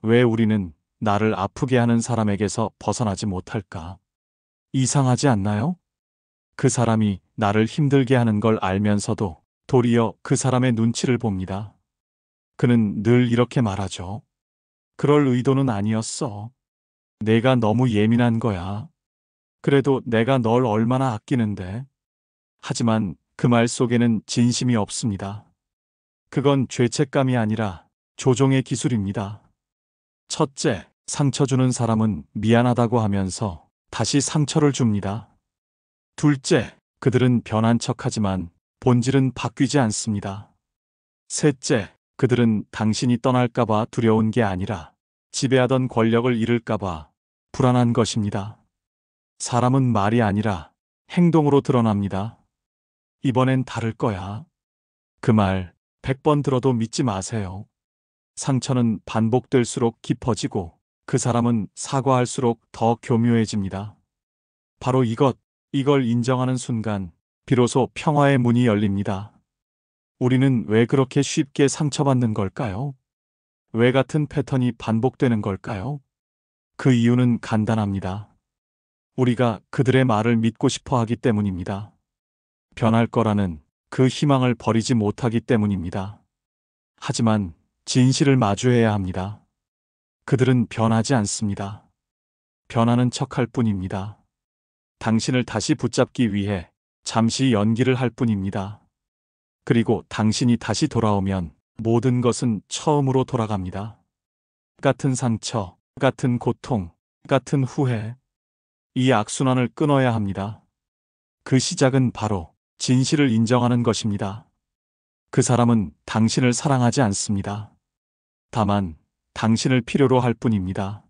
왜 우리는 나를 아프게 하는 사람에게서 벗어나지 못할까? 이상하지 않나요? 그 사람이 나를 힘들게 하는 걸 알면서도 도리어 그 사람의 눈치를 봅니다. 그는 늘 이렇게 말하죠. 그럴 의도는 아니었어. 내가 너무 예민한 거야. 그래도 내가 널 얼마나 아끼는데. 하지만 그 말 속에는 진심이 없습니다. 그건 죄책감이 아니라 조종의 기술입니다. 첫째, 상처 주는 사람은 미안하다고 하면서 다시 상처를 줍니다. 둘째, 그들은 변한 척하지만 본질은 바뀌지 않습니다. 셋째, 그들은 당신이 떠날까봐 두려운 게 아니라 지배하던 권력을 잃을까봐 불안한 것입니다. 사람은 말이 아니라 행동으로 드러납니다. 이번엔 다를 거야. 그 말 100번 들어도 믿지 마세요. 상처는 반복될수록 깊어지고 그 사람은 사과할수록 더 교묘해집니다. 바로 이걸 인정하는 순간 비로소 평화의 문이 열립니다. 우리는 왜 그렇게 쉽게 상처받는 걸까요? 왜 같은 패턴이 반복되는 걸까요? 그 이유는 간단합니다. 우리가 그들의 말을 믿고 싶어 하기 때문입니다. 변할 거라는 그 희망을 버리지 못하기 때문입니다. 하지만 진실을 마주해야 합니다. 그들은 변하지 않습니다. 변하는 척할 뿐입니다. 당신을 다시 붙잡기 위해 잠시 연기를 할 뿐입니다. 그리고 당신이 다시 돌아오면 모든 것은 처음으로 돌아갑니다. 같은 상처, 같은 고통, 같은 후회. 이 악순환을 끊어야 합니다. 그 시작은 바로 진실을 인정하는 것입니다. 그 사람은 당신을 사랑하지 않습니다. 다만 당신을 필요로 할 뿐입니다.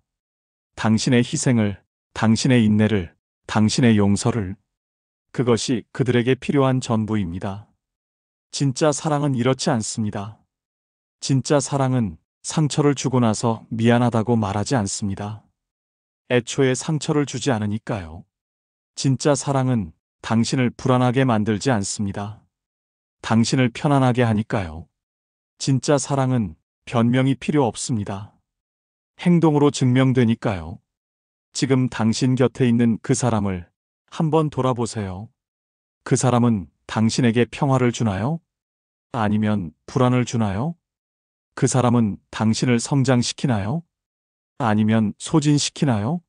당신의 희생을, 당신의 인내를, 당신의 용서를. 그것이 그들에게 필요한 전부입니다. 진짜 사랑은 이렇지 않습니다. 진짜 사랑은 상처를 주고 나서 미안하다고 말하지 않습니다. 애초에 상처를 주지 않으니까요. 진짜 사랑은 당신을 불안하게 만들지 않습니다. 당신을 편안하게 하니까요. 진짜 사랑은 변명이 필요 없습니다. 행동으로 증명되니까요. 지금 당신 곁에 있는 그 사람을 한번 돌아보세요. 그 사람은 당신에게 평화를 주나요? 아니면 불안을 주나요? 그 사람은 당신을 성장시키나요? 아니면 소진시키나요?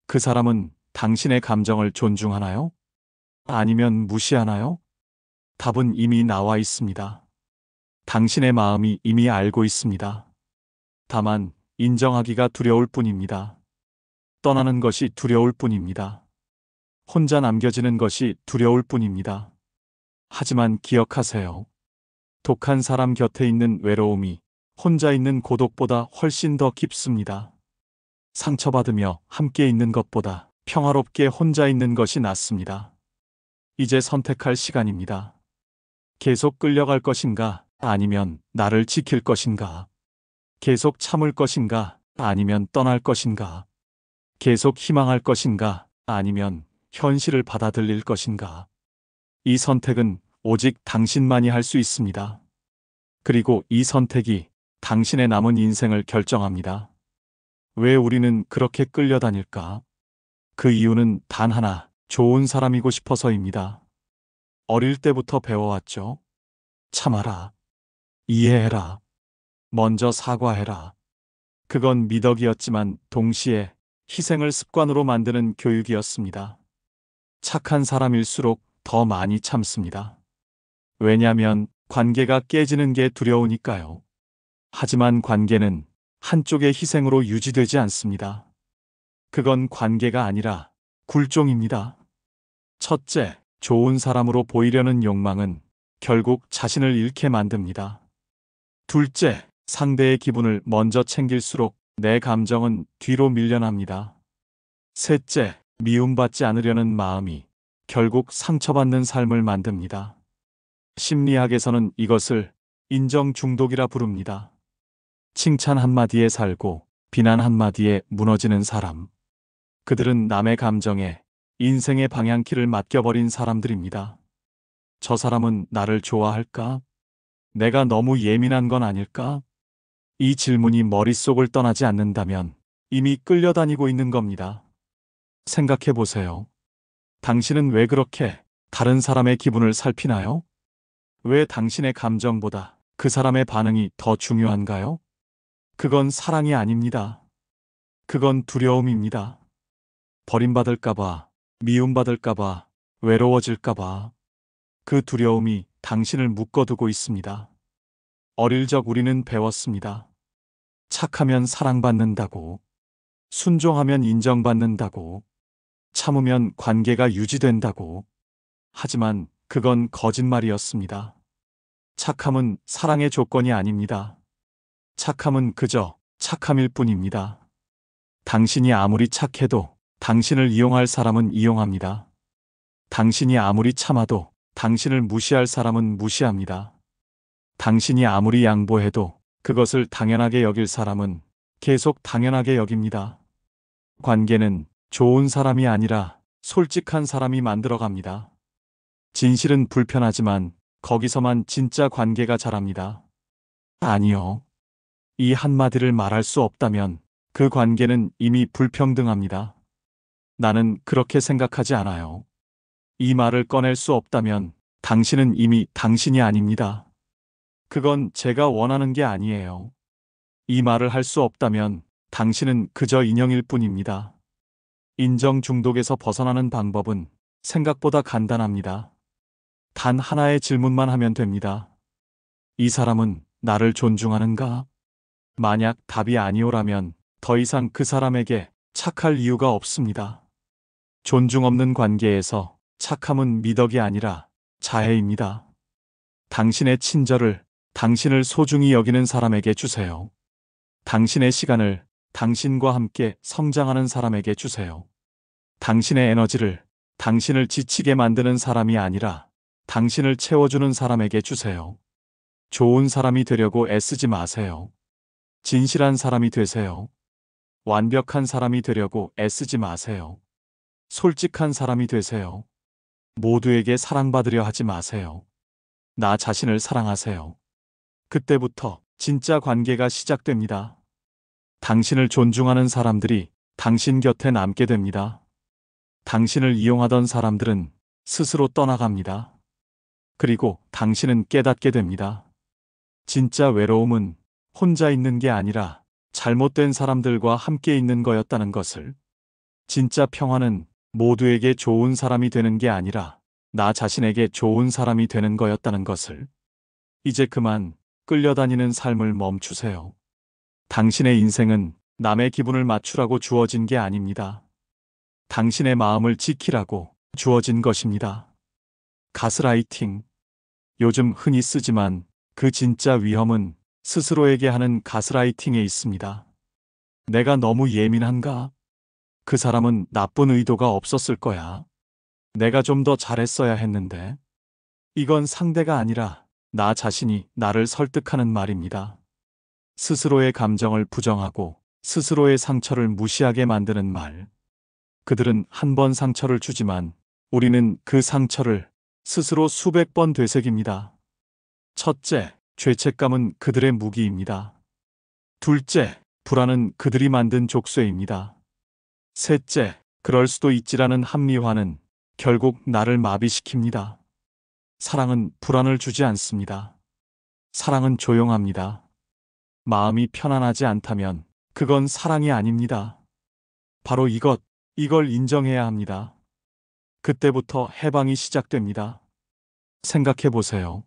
그 사람은 당신의 감정을 존중하나요? 아니면 무시하나요? 답은 이미 나와 있습니다. 당신의 마음이 이미 알고 있습니다. 다만 인정하기가 두려울 뿐입니다. 떠나는 것이 두려울 뿐입니다. 혼자 남겨지는 것이 두려울 뿐입니다. 하지만 기억하세요. 독한 사람 곁에 있는 외로움이 혼자 있는 고독보다 훨씬 더 깊습니다. 상처받으며 함께 있는 것보다 평화롭게 혼자 있는 것이 낫습니다. 이제 선택할 시간입니다. 계속 끌려갈 것인가, 아니면 나를 지킬 것인가? 계속 참을 것인가, 아니면 떠날 것인가? 계속 희망할 것인가, 아니면 현실을 받아들일 것인가? 이 선택은 오직 당신만이 할 수 있습니다. 그리고 이 선택이 당신의 남은 인생을 결정합니다. 왜 우리는 그렇게 끌려다닐까? 그 이유는 단 하나, 좋은 사람이고 싶어서입니다. 어릴 때부터 배워왔죠. 참아라. 이해해라. 먼저 사과해라. 그건 미덕이었지만 동시에 희생을 습관으로 만드는 교육이었습니다. 착한 사람일수록 더 많이 참습니다. 왜냐면 관계가 깨지는 게 두려우니까요. 하지만 관계는 한쪽의 희생으로 유지되지 않습니다. 그건 관계가 아니라 굴종입니다. 첫째, 좋은 사람으로 보이려는 욕망은 결국 자신을 잃게 만듭니다. 둘째, 상대의 기분을 먼저 챙길수록 내 감정은 뒤로 밀려납니다. 셋째, 미움받지 않으려는 마음이 결국 상처받는 삶을 만듭니다. 심리학에서는 이것을 인정 중독이라 부릅니다. 칭찬 한마디에 살고 비난 한마디에 무너지는 사람. 그들은 남의 감정에 인생의 방향키를 맡겨버린 사람들입니다. 저 사람은 나를 좋아할까? 내가 너무 예민한 건 아닐까? 이 질문이 머릿속을 떠나지 않는다면 이미 끌려다니고 있는 겁니다. 생각해 보세요. 당신은 왜 그렇게 다른 사람의 기분을 살피나요? 왜 당신의 감정보다 그 사람의 반응이 더 중요한가요? 그건 사랑이 아닙니다. 그건 두려움입니다. 버림받을까봐, 미움받을까봐, 외로워질까봐. 그 두려움이 당신을 묶어두고 있습니다. 어릴 적 우리는 배웠습니다. 착하면 사랑받는다고, 순종하면 인정받는다고, 참으면 관계가 유지된다고. 하지만 그건 거짓말이었습니다. 착함은 사랑의 조건이 아닙니다. 착함은 그저 착함일 뿐입니다. 당신이 아무리 착해도 당신을 이용할 사람은 이용합니다. 당신이 아무리 참아도 당신을 무시할 사람은 무시합니다. 당신이 아무리 양보해도 그것을 당연하게 여길 사람은 계속 당연하게 여깁니다. 관계는 좋은 사람이 아니라 솔직한 사람이 만들어갑니다. 진실은 불편하지만 거기서만 진짜 관계가 자랍니다. 아니요. 이 한마디를 말할 수 없다면 그 관계는 이미 불평등합니다. 나는 그렇게 생각하지 않아요. 이 말을 꺼낼 수 없다면 당신은 이미 당신이 아닙니다. 그건 제가 원하는 게 아니에요. 이 말을 할 수 없다면 당신은 그저 인형일 뿐입니다. 인정 중독에서 벗어나는 방법은 생각보다 간단합니다. 단 하나의 질문만 하면 됩니다. 이 사람은 나를 존중하는가? 만약 답이 아니오라면 더 이상 그 사람에게 착할 이유가 없습니다. 존중 없는 관계에서 착함은 미덕이 아니라 자해입니다. 당신의 친절을 당신을 소중히 여기는 사람에게 주세요. 당신의 시간을 당신과 함께 성장하는 사람에게 주세요. 당신의 에너지를 당신을 지치게 만드는 사람이 아니라 당신을 채워주는 사람에게 주세요. 좋은 사람이 되려고 애쓰지 마세요. 진실한 사람이 되세요. 완벽한 사람이 되려고 애쓰지 마세요. 솔직한 사람이 되세요. 모두에게 사랑받으려 하지 마세요. 나 자신을 사랑하세요. 그때부터 진짜 관계가 시작됩니다. 당신을 존중하는 사람들이 당신 곁에 남게 됩니다. 당신을 이용하던 사람들은 스스로 떠나갑니다. 그리고 당신은 깨닫게 됩니다. 진짜 외로움은 혼자 있는 게 아니라 잘못된 사람들과 함께 있는 거였다는 것을. 진짜 평화는 모두에게 좋은 사람이 되는 게 아니라 나 자신에게 좋은 사람이 되는 거였다는 것을. 이제 그만 끌려다니는 삶을 멈추세요. 당신의 인생은 남의 기분을 맞추라고 주어진 게 아닙니다. 당신의 마음을 지키라고 주어진 것입니다. 가스라이팅. 요즘 흔히 쓰지만 그 진짜 위험은 스스로에게 하는 가스라이팅에 있습니다. 내가 너무 예민한가? 그 사람은 나쁜 의도가 없었을 거야. 내가 좀 더 잘했어야 했는데. 이건 상대가 아니라 나 자신이 나를 설득하는 말입니다. 스스로의 감정을 부정하고 스스로의 상처를 무시하게 만드는 말. 그들은 한 번 상처를 주지만 우리는 그 상처를 스스로 수백 번 되새깁니다. 첫째, 죄책감은 그들의 무기입니다. 둘째, 불안은 그들이 만든 족쇄입니다. 셋째, 그럴 수도 있지라는 합리화는 결국 나를 마비시킵니다. 사랑은 불안을 주지 않습니다. 사랑은 조용합니다. 마음이 편안하지 않다면 그건 사랑이 아닙니다. 바로 이걸 인정해야 합니다. 그때부터 해방이 시작됩니다. 생각해 보세요.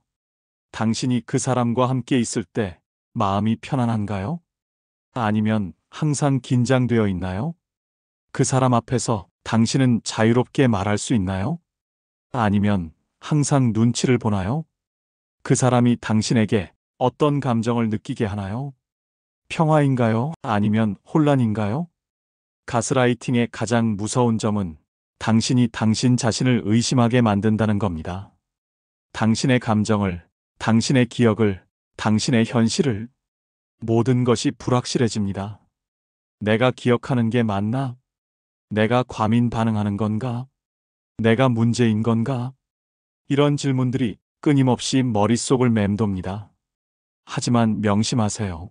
당신이 그 사람과 함께 있을 때 마음이 편안한가요? 아니면 항상 긴장되어 있나요? 그 사람 앞에서 당신은 자유롭게 말할 수 있나요? 아니면 항상 눈치를 보나요? 그 사람이 당신에게 어떤 감정을 느끼게 하나요? 평화인가요? 아니면 혼란인가요? 가스라이팅의 가장 무서운 점은 당신이 당신 자신을 의심하게 만든다는 겁니다. 당신의 감정을, 당신의 기억을, 당신의 현실을. 모든 것이 불확실해집니다. 내가 기억하는 게 맞나? 내가 과민 반응하는 건가? 내가 문제인 건가? 이런 질문들이 끊임없이 머릿속을 맴돕니다. 하지만 명심하세요.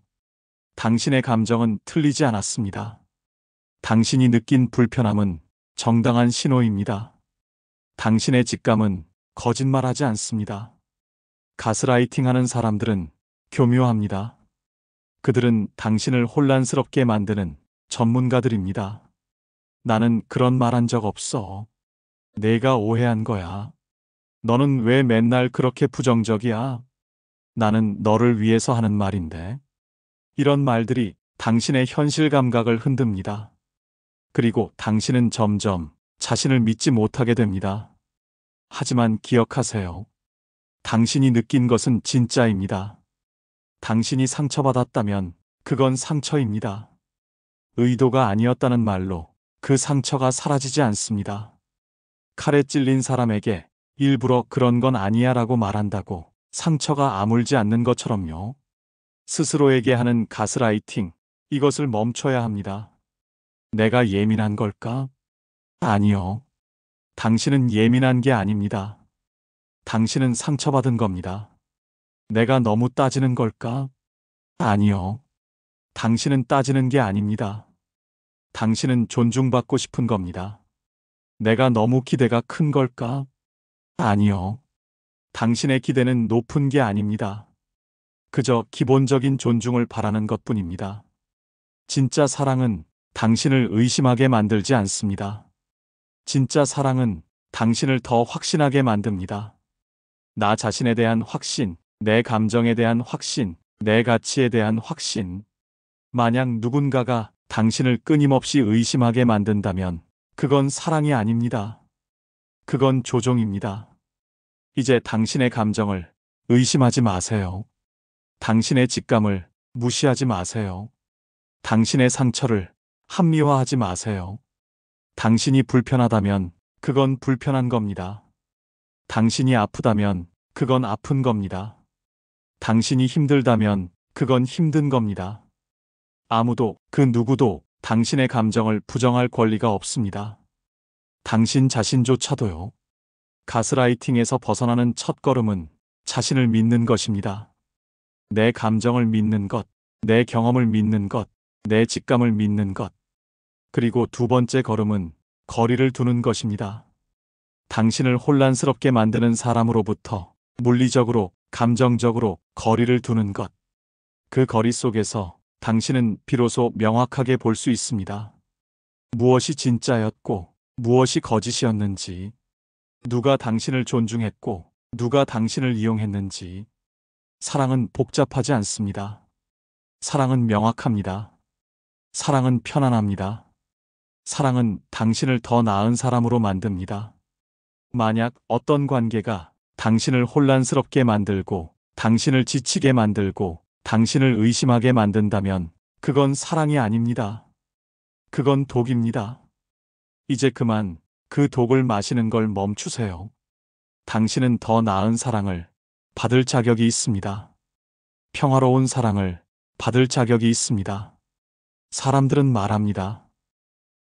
당신의 감정은 틀리지 않았습니다. 당신이 느낀 불편함은 정당한 신호입니다. 당신의 직감은 거짓말하지 않습니다. 가스라이팅하는 사람들은 교묘합니다. 그들은 당신을 혼란스럽게 만드는 전문가들입니다. 나는 그런 말 한 적 없어. 내가 오해한 거야. 너는 왜 맨날 그렇게 부정적이야? 나는 너를 위해서 하는 말인데. 이런 말들이 당신의 현실 감각을 흔듭니다. 그리고 당신은 점점 자신을 믿지 못하게 됩니다. 하지만 기억하세요. 당신이 느낀 것은 진짜입니다. 당신이 상처받았다면 그건 상처입니다. 의도가 아니었다는 말로 그 상처가 사라지지 않습니다. 칼에 찔린 사람에게 일부러 그런 건 아니야 라고 말한다고 상처가 아물지 않는 것처럼요. 스스로에게 하는 가스라이팅, 이것을 멈춰야 합니다. 내가 예민한 걸까? 아니요. 당신은 예민한 게 아닙니다. 당신은 상처받은 겁니다. 내가 너무 따지는 걸까? 아니요. 당신은 따지는 게 아닙니다. 당신은 존중받고 싶은 겁니다. 내가 너무 기대가 큰 걸까? 아니요. 당신의 기대는 높은 게 아닙니다. 그저 기본적인 존중을 바라는 것뿐입니다. 진짜 사랑은 당신을 의심하게 만들지 않습니다. 진짜 사랑은 당신을 더 확신하게 만듭니다. 나 자신에 대한 확신, 내 감정에 대한 확신, 내 가치에 대한 확신. 만약 누군가가 당신을 끊임없이 의심하게 만든다면 그건 사랑이 아닙니다. 그건 조종입니다. 이제 당신의 감정을 의심하지 마세요. 당신의 직감을 무시하지 마세요. 당신의 상처를 합리화하지 마세요. 당신이 불편하다면 그건 불편한 겁니다. 당신이 아프다면 그건 아픈 겁니다. 당신이 힘들다면 그건 힘든 겁니다. 아무도, 그 누구도 당신의 감정을 부정할 권리가 없습니다. 당신 자신조차도요. 가스라이팅에서 벗어나는 첫걸음은 자신을 믿는 것입니다. 내 감정을 믿는 것, 내 경험을 믿는 것, 내 직감을 믿는 것. 그리고 두 번째 걸음은 거리를 두는 것입니다. 당신을 혼란스럽게 만드는 사람으로부터 물리적으로, 감정적으로 거리를 두는 것. 그 거리 속에서 당신은 비로소 명확하게 볼 수 있습니다. 무엇이 진짜였고 무엇이 거짓이었는지, 누가 당신을 존중했고 누가 당신을 이용했는지. 사랑은 복잡하지 않습니다. 사랑은 명확합니다. 사랑은 편안합니다. 사랑은 당신을 더 나은 사람으로 만듭니다. 만약 어떤 관계가 당신을 혼란스럽게 만들고 당신을 지치게 만들고 당신을 의심하게 만든다면 그건 사랑이 아닙니다. 그건 독입니다. 이제 그만 그 독을 마시는 걸 멈추세요. 당신은 더 나은 사랑을 받을 자격이 있습니다. 평화로운 사랑을 받을 자격이 있습니다. 사람들은 말합니다.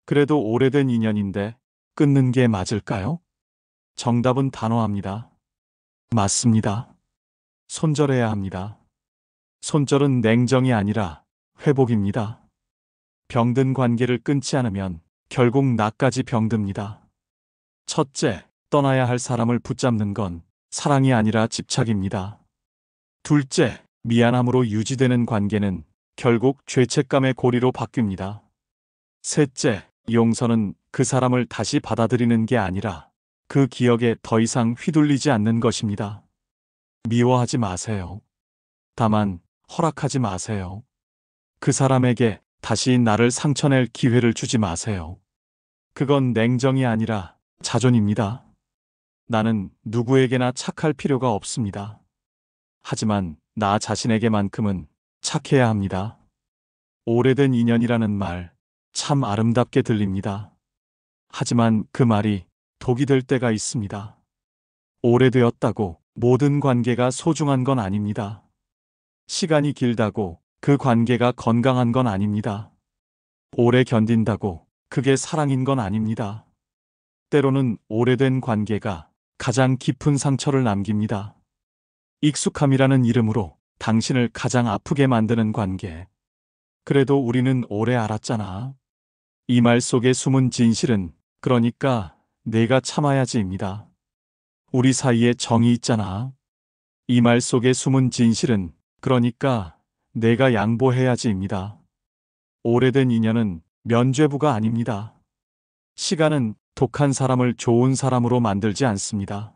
그래도 오래된 인연인데 끊는 게 맞을까요? 정답은 단호합니다. 맞습니다. 손절해야 합니다. 손절은 냉정이 아니라 회복입니다. 병든 관계를 끊지 않으면 결국 나까지 병듭니다. 첫째, 떠나야 할 사람을 붙잡는 건 사랑이 아니라 집착입니다. 둘째, 미안함으로 유지되는 관계는 결국 죄책감의 고리로 바뀝니다. 셋째, 용서는 그 사람을 다시 받아들이는 게 아니라 그 기억에 더 이상 휘둘리지 않는 것입니다. 미워하지 마세요. 다만 허락하지 마세요. 그 사람에게 다시 나를 상처낼 기회를 주지 마세요. 그건 냉정이 아니라 자존입니다. 나는 누구에게나 착할 필요가 없습니다. 하지만 나 자신에게만큼은 착해야 합니다. 오래된 인연이라는 말 참 아름답게 들립니다. 하지만 그 말이 독이 될 때가 있습니다. 오래되었다고 모든 관계가 소중한 건 아닙니다. 시간이 길다고 그 관계가 건강한 건 아닙니다. 오래 견딘다고 그게 사랑인 건 아닙니다. 때로는 오래된 관계가 가장 깊은 상처를 남깁니다. 익숙함이라는 이름으로 당신을 가장 아프게 만드는 관계. 그래도 우리는 오래 알았잖아. 이 말 속에 숨은 진실은 그러니까 내가 참아야지입니다. 우리 사이에 정이 있잖아. 이 말 속에 숨은 진실은 그러니까 내가 양보해야지입니다. 오래된 인연은 면죄부가 아닙니다. 시간은 독한 사람을 좋은 사람으로 만들지 않습니다.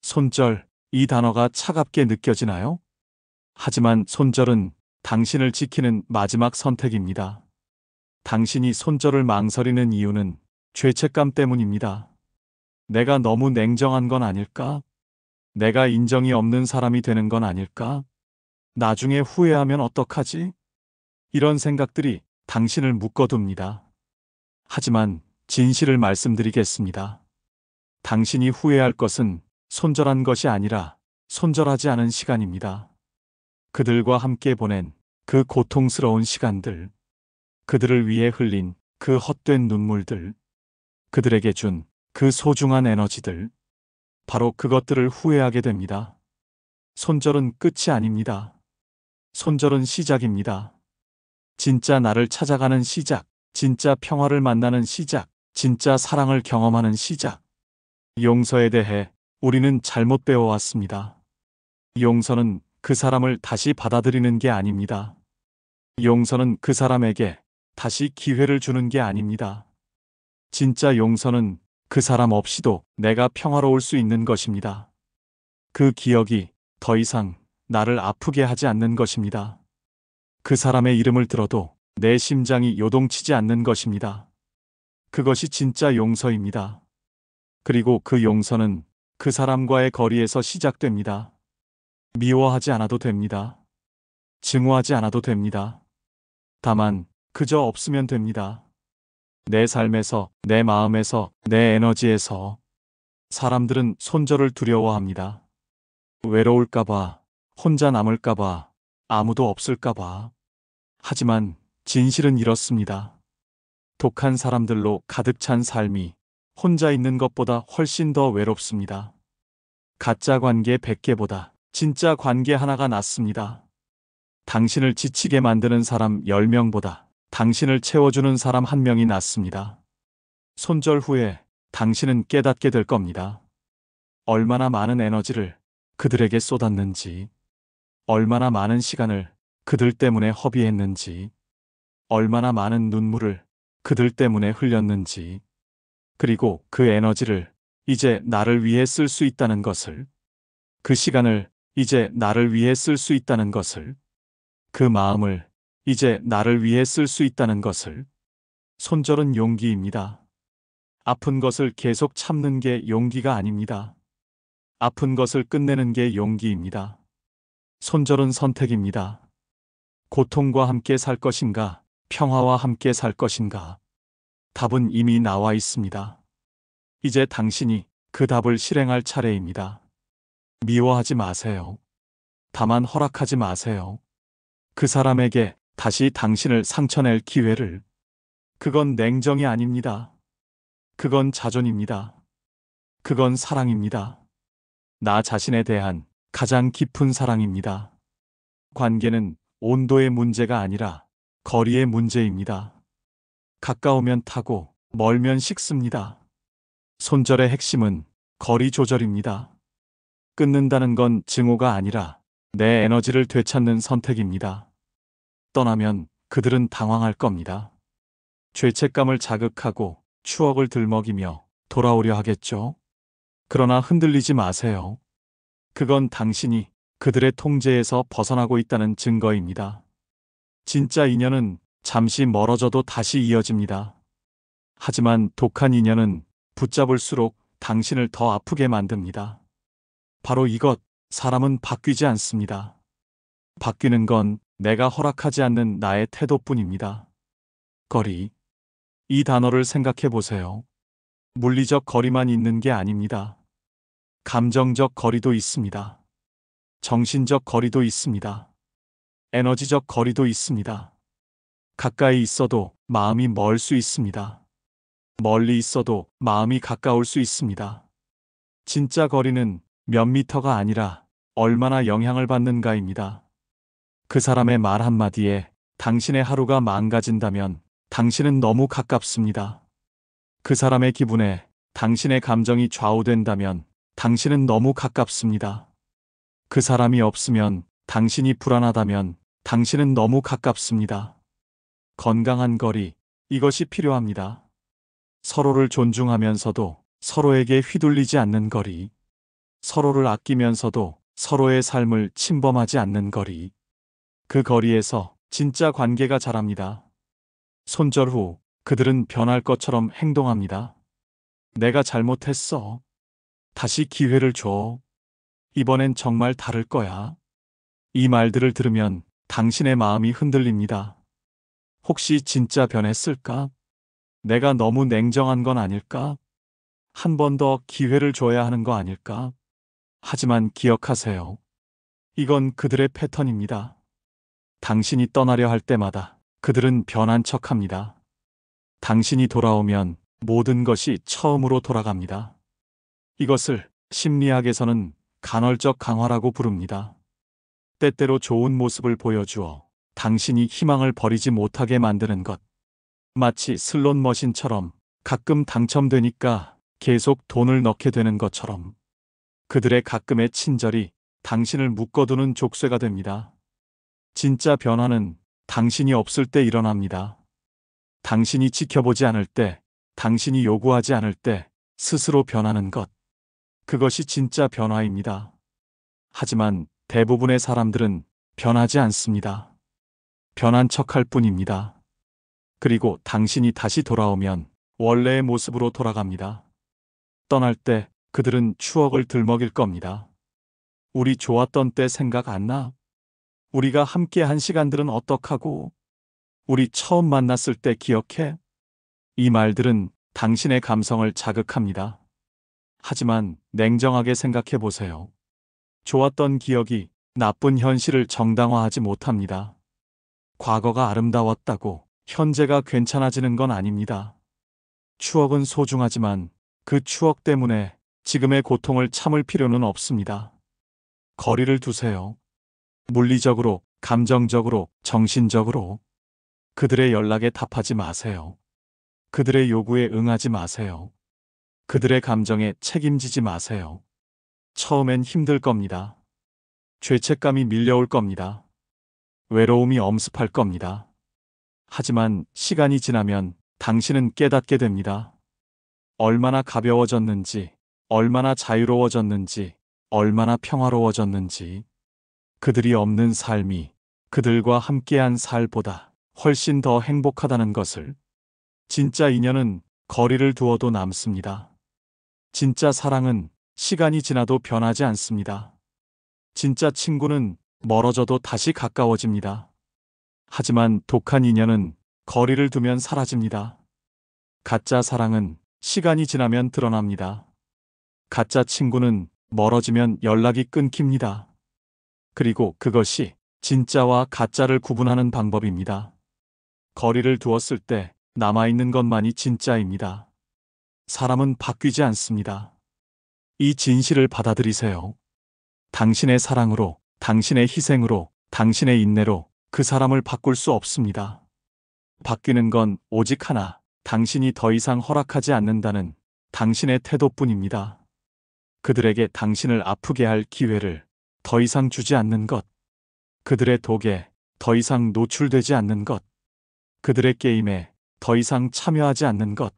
손절, 이 단어가 차갑게 느껴지나요? 하지만 손절은 당신을 지키는 마지막 선택입니다. 당신이 손절을 망설이는 이유는 죄책감 때문입니다. 내가 너무 냉정한 건 아닐까? 내가 인정이 없는 사람이 되는 건 아닐까? 나중에 후회하면 어떡하지? 이런 생각들이 당신을 묶어둡니다. 하지만 진실을 말씀드리겠습니다. 당신이 후회할 것은 손절한 것이 아니라 손절하지 않은 시간입니다. 그들과 함께 보낸 그 고통스러운 시간들, 그들을 위해 흘린 그 헛된 눈물들, 그들에게 준 그 소중한 에너지들, 바로 그것들을 후회하게 됩니다. 손절은 끝이 아닙니다. 손절은 시작입니다. 진짜 나를 찾아가는 시작, 진짜 평화를 만나는 시작, 진짜 사랑을 경험하는 시작. 용서에 대해 우리는 잘못 배워왔습니다. 용서는 그 사람을 다시 받아들이는 게 아닙니다. 용서는 그 사람에게 다시 기회를 주는 게 아닙니다. 진짜 용서는 그 사람 없이도 내가 평화로울 수 있는 것입니다. 그 기억이 더 이상 나를 아프게 하지 않는 것입니다. 그 사람의 이름을 들어도 내 심장이 요동치지 않는 것입니다. 그것이 진짜 용서입니다. 그리고 그 용서는 그 사람과의 거리에서 시작됩니다. 미워하지 않아도 됩니다. 증오하지 않아도 됩니다. 다만 그저 없으면 됩니다. 내 삶에서, 내 마음에서, 내 에너지에서. 사람들은 손절을 두려워합니다. 외로울까봐, 혼자 남을까봐, 아무도 없을까봐. 하지만 진실은 이렇습니다. 독한 사람들로 가득 찬 삶이 혼자 있는 것보다 훨씬 더 외롭습니다. 가짜 관계 100개보다 진짜 관계 하나가 낫습니다. 당신을 지치게 만드는 사람 10명보다 당신을 채워주는 사람 1명이 낫습니다. 손절 후에 당신은 깨닫게 될 겁니다. 얼마나 많은 에너지를 그들에게 쏟았는지, 얼마나 많은 시간을 그들 때문에 허비했는지, 얼마나 많은 눈물을 그들 때문에 흘렸는지, 그리고 그 에너지를 이제 나를 위해 쓸 수 있다는 것을, 그 시간을 이제 나를 위해 쓸 수 있다는 것을, 그 마음을 이제 나를 위해 쓸 수 있다는 것을. 손절은 용기입니다. 아픈 것을 계속 참는 게 용기가 아닙니다. 아픈 것을 끝내는 게 용기입니다. 손절은 선택입니다. 고통과 함께 살 것인가, 평화와 함께 살 것인가. 답은 이미 나와 있습니다. 이제 당신이 그 답을 실행할 차례입니다. 미워하지 마세요. 다만 허락하지 마세요. 그 사람에게 다시 당신을 상처낼 기회를. 그건 냉정이 아닙니다. 그건 자존입니다. 그건 사랑입니다. 나 자신에 대한 가장 깊은 사랑입니다. 관계는 온도의 문제가 아니라 거리의 문제입니다. 가까우면 타고 멀면 식습니다. 손절의 핵심은 거리 조절입니다. 끊는다는 건 증오가 아니라 내 에너지를 되찾는 선택입니다. 떠나면 그들은 당황할 겁니다. 죄책감을 자극하고 추억을 들먹이며 돌아오려 하겠죠. 그러나 흔들리지 마세요. 그건 당신이 그들의 통제에서 벗어나고 있다는 증거입니다. 진짜 인연은 잠시 멀어져도 다시 이어집니다. 하지만 독한 인연은 붙잡을수록 당신을 더 아프게 만듭니다. 바로 이것, 사람은 바뀌지 않습니다. 바뀌는 건 내가 허락하지 않는 나의 태도뿐입니다. 거리. 이 단어를 생각해 보세요. 물리적 거리만 있는 게 아닙니다. 감정적 거리도 있습니다. 정신적 거리도 있습니다. 에너지적 거리도 있습니다. 가까이 있어도 마음이 멀 수 있습니다. 멀리 있어도 마음이 가까울 수 있습니다. 진짜 거리는 몇 미터가 아니라 얼마나 영향을 받는가입니다. 그 사람의 말 한마디에 당신의 하루가 망가진다면 당신은 너무 가깝습니다. 그 사람의 기분에 당신의 감정이 좌우된다면 당신은 너무 가깝습니다. 그 사람이 없으면 당신이 불안하다면 당신은 너무 가깝습니다. 건강한 거리, 이것이 필요합니다. 서로를 존중하면서도 서로에게 휘둘리지 않는 거리. 서로를 아끼면서도 서로의 삶을 침범하지 않는 거리. 그 거리에서 진짜 관계가 자랍니다. 손절 후 그들은 변할 것처럼 행동합니다. 내가 잘못했어. 다시 기회를 줘. 이번엔 정말 다를 거야. 이 말들을 들으면 당신의 마음이 흔들립니다. 혹시 진짜 변했을까? 내가 너무 냉정한 건 아닐까? 한 번 더 기회를 줘야 하는 거 아닐까? 하지만 기억하세요. 이건 그들의 패턴입니다. 당신이 떠나려 할 때마다 그들은 변한 척합니다. 당신이 돌아오면 모든 것이 처음으로 돌아갑니다. 이것을 심리학에서는 간헐적 강화라고 부릅니다. 때때로 좋은 모습을 보여주어 당신이 희망을 버리지 못하게 만드는 것. 마치 슬롯머신처럼 가끔 당첨되니까 계속 돈을 넣게 되는 것처럼 그들의 가끔의 친절이 당신을 묶어두는 족쇄가 됩니다. 진짜 변화는 당신이 없을 때 일어납니다. 당신이 지켜보지 않을 때, 당신이 요구하지 않을 때 스스로 변하는 것. 그것이 진짜 변화입니다. 하지만 대부분의 사람들은 변하지 않습니다. 변한 척할 뿐입니다. 그리고 당신이 다시 돌아오면 원래의 모습으로 돌아갑니다. 떠날 때 그들은 추억을 들먹일 겁니다. 우리 좋았던 때 생각 안 나? 우리가 함께 한 시간들은 어떡하고? 우리 처음 만났을 때 기억해? 이 말들은 당신의 감성을 자극합니다. 하지만 냉정하게 생각해 보세요. 좋았던 기억이 나쁜 현실을 정당화하지 못합니다. 과거가 아름다웠다고 현재가 괜찮아지는 건 아닙니다. 추억은 소중하지만 그 추억 때문에 지금의 고통을 참을 필요는 없습니다. 거리를 두세요. 물리적으로, 감정적으로, 정신적으로. 그들의 연락에 답하지 마세요. 그들의 요구에 응하지 마세요. 그들의 감정에 책임지지 마세요. 처음엔 힘들 겁니다. 죄책감이 밀려올 겁니다. 외로움이 엄습할 겁니다. 하지만 시간이 지나면 당신은 깨닫게 됩니다. 얼마나 가벼워졌는지, 얼마나 자유로워졌는지, 얼마나 평화로워졌는지. 그들이 없는 삶이 그들과 함께한 삶보다 훨씬 더 행복하다는 것을. 진짜 인연은 거리를 두어도 남습니다. 진짜 사랑은 시간이 지나도 변하지 않습니다. 진짜 친구는 멀어져도 다시 가까워집니다. 하지만 독한 인연은 거리를 두면 사라집니다. 가짜 사랑은 시간이 지나면 드러납니다. 가짜 친구는 멀어지면 연락이 끊깁니다. 그리고 그것이 진짜와 가짜를 구분하는 방법입니다. 거리를 두었을 때 남아있는 것만이 진짜입니다. 사람은 바뀌지 않습니다. 이 진실을 받아들이세요. 당신의 사랑으로, 당신의 희생으로, 당신의 인내로 그 사람을 바꿀 수 없습니다. 바뀌는 건 오직 하나, 당신이 더 이상 허락하지 않는다는 당신의 태도뿐입니다. 그들에게 당신을 아프게 할 기회를 더 이상 주지 않는 것. 그들의 독에 더 이상 노출되지 않는 것. 그들의 게임에 더 이상 참여하지 않는 것.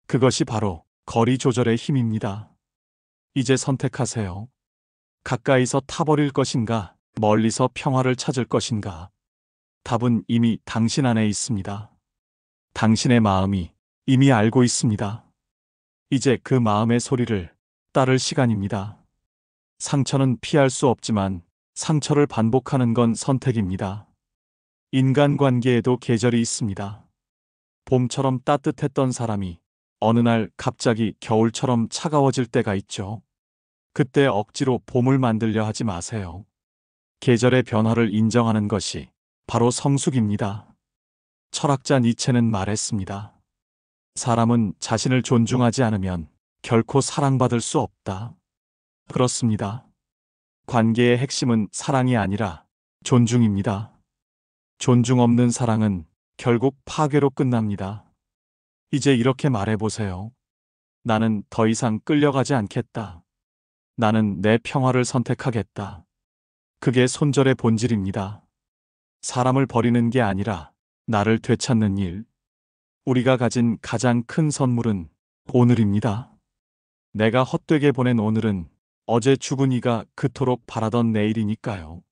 그것이 바로 거리 조절의 힘입니다. 이제 선택하세요. 가까이서 타버릴 것인가, 멀리서 평화를 찾을 것인가. 답은 이미 당신 안에 있습니다. 당신의 마음이 이미 알고 있습니다. 이제 그 마음의 소리를 따를 시간입니다. 상처는 피할 수 없지만 상처를 반복하는 건 선택입니다. 인간관계에도 계절이 있습니다. 봄처럼 따뜻했던 사람이 어느 날 갑자기 겨울처럼 차가워질 때가 있죠. 그때 억지로 봄을 만들려 하지 마세요. 계절의 변화를 인정하는 것이 바로 성숙입니다. 철학자 니체는 말했습니다. 사람은 자신을 존중하지 않으면 결코 사랑받을 수 없다. 그렇습니다. 관계의 핵심은 사랑이 아니라 존중입니다. 존중 없는 사랑은 결국 파괴로 끝납니다. 이제 이렇게 말해보세요. 나는 더 이상 끌려가지 않겠다. 나는 내 평화를 선택하겠다. 그게 손절의 본질입니다. 사람을 버리는 게 아니라 나를 되찾는 일. 우리가 가진 가장 큰 선물은 오늘입니다. 내가 헛되게 보낸 오늘은 어제 죽은 이가 그토록 바라던 내일이니까요.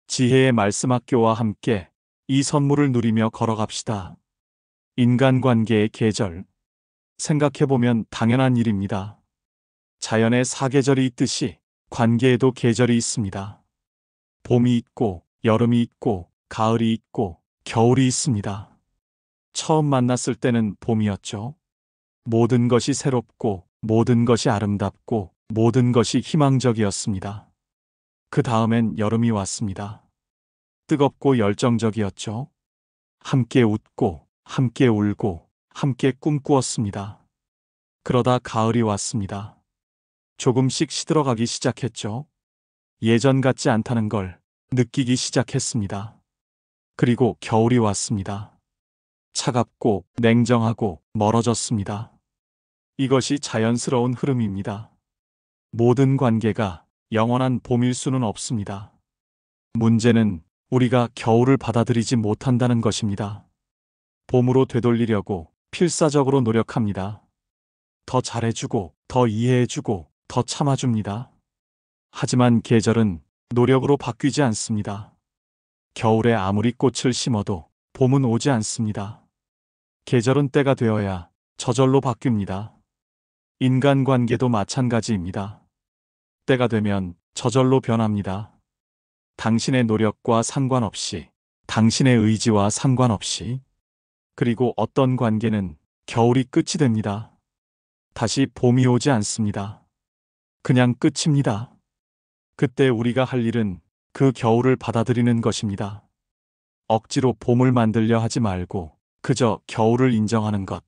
지혜의 말씀 학교와 함께 이 선물을 누리며 걸어갑시다. 인간관계의 계절. 생각해보면 당연한 일입니다. 자연의 사계절이 있듯이 관계에도 계절이 있습니다. 봄이 있고, 여름이 있고, 가을이 있고, 겨울이 있습니다. 처음 만났을 때는 봄이었죠. 모든 것이 새롭고, 모든 것이 아름답고, 모든 것이 희망적이었습니다. 그 다음엔 여름이 왔습니다. 뜨겁고 열정적이었죠. 함께 웃고, 함께 울고, 함께 꿈꾸었습니다. 그러다 가을이 왔습니다. 조금씩 시들어가기 시작했죠. 예전 같지 않다는 걸 느끼기 시작했습니다. 그리고 겨울이 왔습니다. 차갑고 냉정하고 멀어졌습니다. 이것이 자연스러운 흐름입니다. 모든 관계가 영원한 봄일 수는 없습니다. 문제는 우리가 겨울을 받아들이지 못한다는 것입니다. 봄으로 되돌리려고 필사적으로 노력합니다. 더 잘해주고, 더 이해해주고, 더 참아줍니다. 하지만 계절은 노력으로 바뀌지 않습니다. 겨울에 아무리 꽃을 심어도 봄은 오지 않습니다. 계절은 때가 되어야 저절로 바뀝니다. 인간관계도 마찬가지입니다. 때가 되면 저절로 변합니다. 당신의 노력과 상관없이, 당신의 의지와 상관없이. 그리고 어떤 관계는 겨울이 끝이 됩니다. 다시 봄이 오지 않습니다. 그냥 끝입니다. 그때 우리가 할 일은 그 겨울을 받아들이는 것입니다. 억지로 봄을 만들려 하지 말고 그저 겨울을 인정하는 것.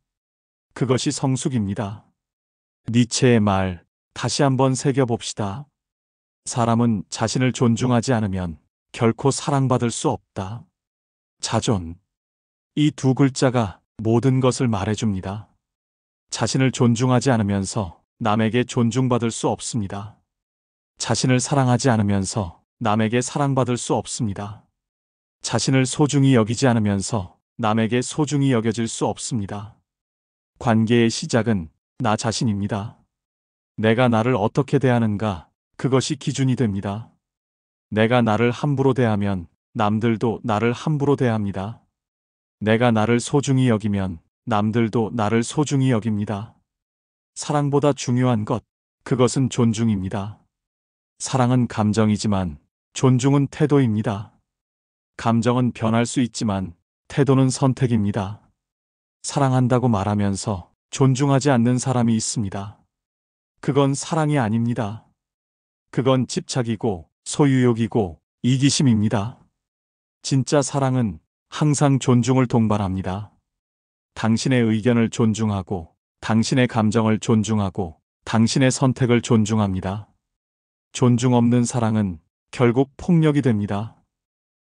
그것이 성숙입니다. 니체의 말, 다시 한번 새겨봅시다. 사람은 자신을 존중하지 않으면 결코 사랑받을 수 없다. 자존. 이 두 글자가 모든 것을 말해줍니다. 자신을 존중하지 않으면서 남에게 존중받을 수 없습니다. 자신을 사랑하지 않으면서 남에게 사랑받을 수 없습니다. 자신을 소중히 여기지 않으면서 남에게 소중히 여겨질 수 없습니다. 관계의 시작은 나 자신입니다. 내가 나를 어떻게 대하는가, 그것이 기준이 됩니다. 내가 나를 함부로 대하면 남들도 나를 함부로 대합니다. 내가 나를 소중히 여기면 남들도 나를 소중히 여깁니다. 사랑보다 중요한 것, 그것은 존중입니다. 사랑은 감정이지만 존중은 태도입니다. 감정은 변할 수 있지만 태도는 선택입니다. 사랑한다고 말하면서 존중하지 않는 사람이 있습니다. 그건 사랑이 아닙니다. 그건 집착이고 소유욕이고 이기심입니다. 진짜 사랑은 항상 존중을 동반합니다. 당신의 의견을 존중하고, 당신의 감정을 존중하고, 당신의 선택을 존중합니다. 존중 없는 사랑은 결국 폭력이 됩니다.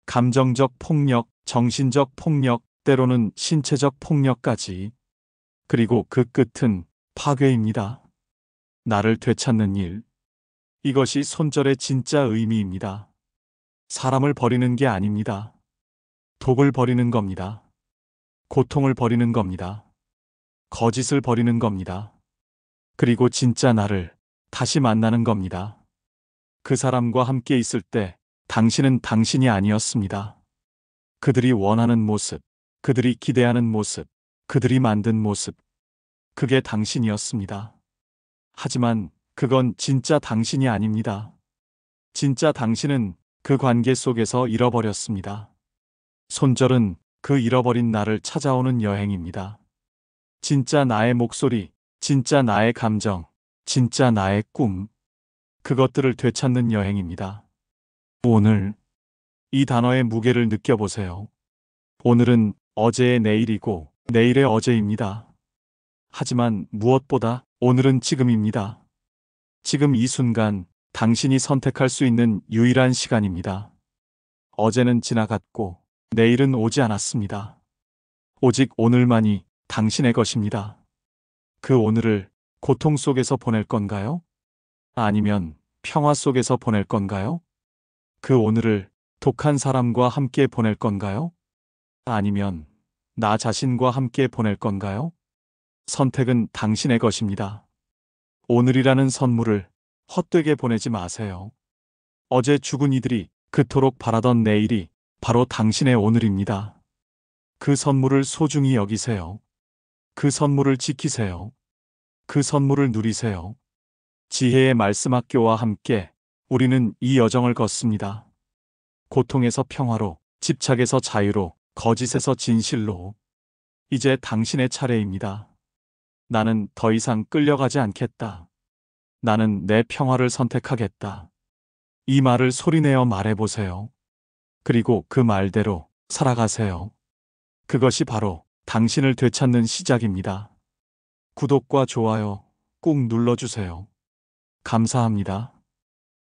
감정적 폭력, 정신적 폭력, 때로는 신체적 폭력까지. 그리고 그 끝은 파괴입니다. 나를 되찾는 일. 이것이 손절의 진짜 의미입니다. 사람을 버리는 게 아닙니다. 독을 버리는 겁니다. 고통을 버리는 겁니다. 거짓을 버리는 겁니다. 그리고 진짜 나를 다시 만나는 겁니다. 그 사람과 함께 있을 때 당신은 당신이 아니었습니다. 그들이 원하는 모습, 그들이 기대하는 모습, 그들이 만든 모습, 그게 당신이었습니다. 하지만 그건 진짜 당신이 아닙니다. 진짜 당신은 그 관계 속에서 잃어버렸습니다. 손절은 그 잃어버린 나를 찾아오는 여행입니다. 진짜 나의 목소리, 진짜 나의 감정, 진짜 나의 꿈, 그것들을 되찾는 여행입니다. 오늘, 이 단어의 무게를 느껴보세요. 오늘은 어제의 내일이고 내일의 어제입니다. 하지만 무엇보다 오늘은 지금입니다. 지금 이 순간 당신이 선택할 수 있는 유일한 시간입니다. 어제는 지나갔고 내일은 오지 않았습니다. 오직 오늘만이 당신의 것입니다. 그 오늘을 고통 속에서 보낼 건가요? 아니면 평화 속에서 보낼 건가요? 그 오늘을 독한 사람과 함께 보낼 건가요? 아니면 나 자신과 함께 보낼 건가요? 선택은 당신의 것입니다. 오늘이라는 선물을 헛되게 보내지 마세요. 어제 죽은 이들이 그토록 바라던 내일이 바로 당신의 오늘입니다. 그 선물을 소중히 여기세요. 그 선물을 지키세요. 그 선물을 누리세요. 지혜의 말씀 학교와 함께 우리는 이 여정을 걷습니다. 고통에서 평화로, 집착에서 자유로, 거짓에서 진실로. 이제 당신의 차례입니다. 나는 더 이상 끌려가지 않겠다. 나는 내 평화를 선택하겠다. 이 말을 소리내어 말해보세요. 그리고 그 말대로 살아가세요. 그것이 바로 당신을 되찾는 시작입니다. 구독과 좋아요 꾹 눌러주세요. 감사합니다.